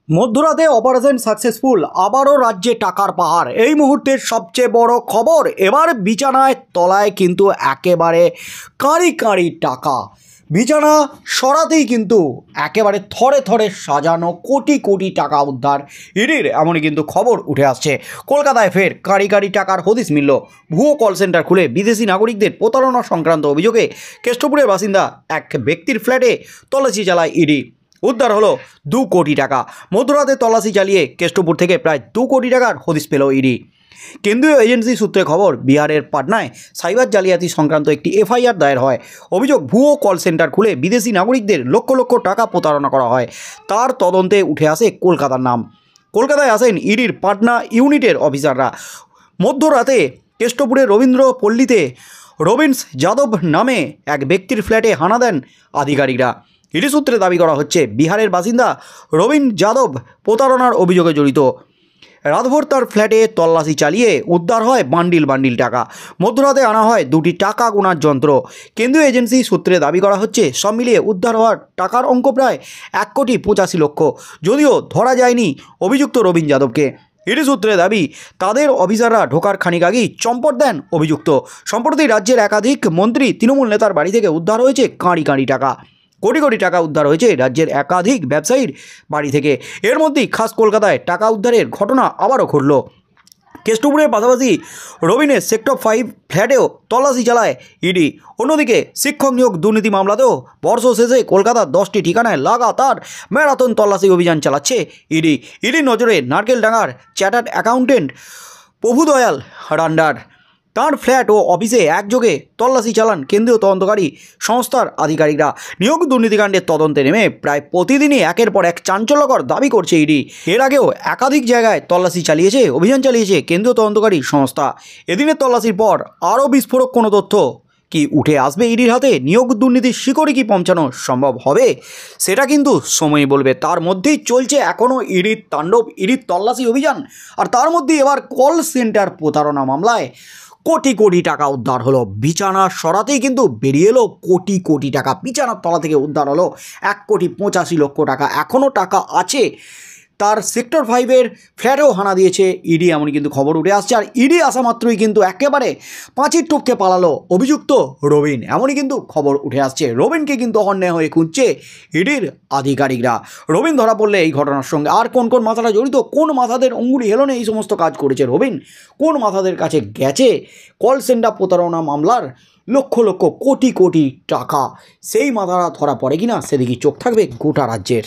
মধ্যরাতে operation successful, আবারও রাজ্যে টাকার পাহাড়। এই মুহূর্তের সবচেয়ে বড় খবর, এবার বিছানায় তলায় কিন্তু একেবারে কাঁড়ি কাঁড়ি টাকা। বিছানা সরাতেই কিন্তু একেবারে থরে থরে সাজানো কোটি কোটি টাকা উদ্ধার ইডির, এমনই কিন্তু খবর উঠে আসছে। কলকাতায় ফের কাঁড়ি কাঁড়ি টাকার হদিশ মিলল। ভুয়ো কল সেন্টার খুলে বিদেশি নাগরিকদের প্রতারণা সংক্রান্ত অভিযোগে কেষ্টপুরের বাসিন্দা এক ব্যক্তির ফ্ল্যাটে তল্লাশি চালায় ইডি। উদ্ধার হলো 2 কোটি টাকা। মধ্যরাতে তল্লাশি চালিয়ে কেষ্টপুর থেকে প্রায় 2 কোটি টাকার হদিশ পেল ইডি। কেন্দ্রীয় এজেন্সি সূত্রে খবর, বিহারের পাটনায় সাইবার জালিয়াতি সংক্রান্ত একটি এফআইআর দায়ের হয়। অভিযোগ, ভুয়ো কল সেন্টার খুলে বিদেশি নাগরিকদের লক্ষ লক্ষ টাকা প্রতারণা করা হয়। তার তদন্তে উঠে আসে কলকাতার নাম। কলকাতায় আসেন ইডির পাটনা ইউনিটের অফিসাররা। মধ্যরাতে কেষ্টপুরের রবীন্দ্র পল্লীতে রবিন্স যাদব নামে এক ব্যক্তির ফ্ল্যাটে হানা দেন আধিকারিকরা। ইডি সূত্রে দাবি করা হচ্ছে, বিহারের বাসিন্দা রবিন যাদব প্রতারণার অভিযোগে জড়িত। রাতভর তার ফ্ল্যাটে তল্লাশি চালিয়ে উদ্ধার হয় বান্ডিল বান্ডিল টাকা। মধ্যরাতে আনা হয় 2টি টাকা গোনার যন্ত্র। কেন্দ্রীয় এজেন্সি সূত্রে দাবি করা হচ্ছে, সব মিলিয়ে উদ্ধার হওয়ার টাকার অঙ্ক প্রায় 1,85,00,000। যদিও ধরা যায়নি অভিযুক্ত রবিন যাদবকে। ইডি সূত্রে দাবি, তাদের অফিসাররা ঢোকার খানিক আগেই চম্পট দেন অভিযুক্ত। সম্প্রতি রাজ্যের একাধিক মন্ত্রী, তৃণমূল নেতার বাড়ি থেকে উদ্ধার হয়েছে কাঁড়ি কাঁড়ি টাকা। কোটি কোটি টাকা উদ্ধার হয়েছে রাজ্যের একাধিক ব্যবসায়ীর বাড়ি থেকে। এর মধ্যেই খাস কলকাতায় টাকা উদ্ধারের ঘটনা আবারও ঘটল। কেষ্টপুরের পাশাপাশি রবিনের সেক্টর 5 ফ্ল্যাটেও তল্লাশি চালায় ইডি। অন্যদিকে শিক্ষক নিয়োগ দুর্নীতি মামলাতেও বর্ষ শেষে কলকাতার 10টি ঠিকানায় লাগাতার ম্যারাথন তল্লাশি অভিযান চালাচ্ছে ইডি। ইডির নজরে নারকেলডাঙ্গার চার্টার্ড অ্যাকাউন্টেন্ট প্রভুদয়াল রান্ডার। তাঁর ফ্ল্যাট ও অফিসে একযোগে তল্লাশি চালান কেন্দ্রীয় তদন্তকারী সংস্থার আধিকারিকরা। নিয়োগ দুর্নীতিকাণ্ডের তদন্তে নেমে প্রায় প্রতিদিনই একের পর এক চাঞ্চল্যকর দাবি করছে ইডি। এর আগেও একাধিক জায়গায় তল্লাশি চালিয়েছে, অভিযান চালিয়েছে কেন্দ্রীয় তদন্তকারী সংস্থা। এদিনের তল্লাশির পর আরও বিস্ফোরক কোনো তথ্য কি উঠে আসবে ইডির হাতে? নিয়োগ দুর্নীতির শিকড়ে কি পৌঁছানো সম্ভব হবে? সেটা কিন্তু সময়ই বলবে। তার মধ্যেই চলছে এখনও ইডির তাণ্ডব, ইডির তল্লাশি অভিযান। আর তার মধ্যেই এবার কল সেন্টার প্রতারণা মামলায় কোটি কোটি টাকা উদ্ধার হলো। বিছানা সরাতেই কিন্তু বেরিয়ে এলো কোটি কোটি টাকা। বিছানার তলা থেকে উদ্ধার হলো 1,85,00,000 টাকা। এখনও টাকা আছে। তার সেক্টর 5-এর ফ্ল্যাটেও হানা দিয়েছে ইডি, এমনই কিন্তু খবর উঠে আসছে। আর ইডি আসা মাত্রই কিন্তু একেবারে পাঁচির টপকে পালালো অভিযুক্ত রবিন, এমনই কিন্তু খবর উঠে আসছে। রবিনকে কিন্তু হন্যে হয়ে খুঁজছে ইডির আধিকারিকরা। রবিন ধরা পড়লে এই ঘটনার সঙ্গে আর কোন কোন মাথাটা জড়িত, কোন মাথাদের অঙ্গুলি হেলনে এই সমস্ত কাজ করেছে রবিন, কোন মাথাদের কাছে গেছে কল সেন্টার প্রতারণা মামলার লক্ষ লক্ষ কোটি কোটি টাকা, সেই মাথারা ধরা পড়ে কিনা সেদিকে চোখ থাকবে গোটা রাজ্যের।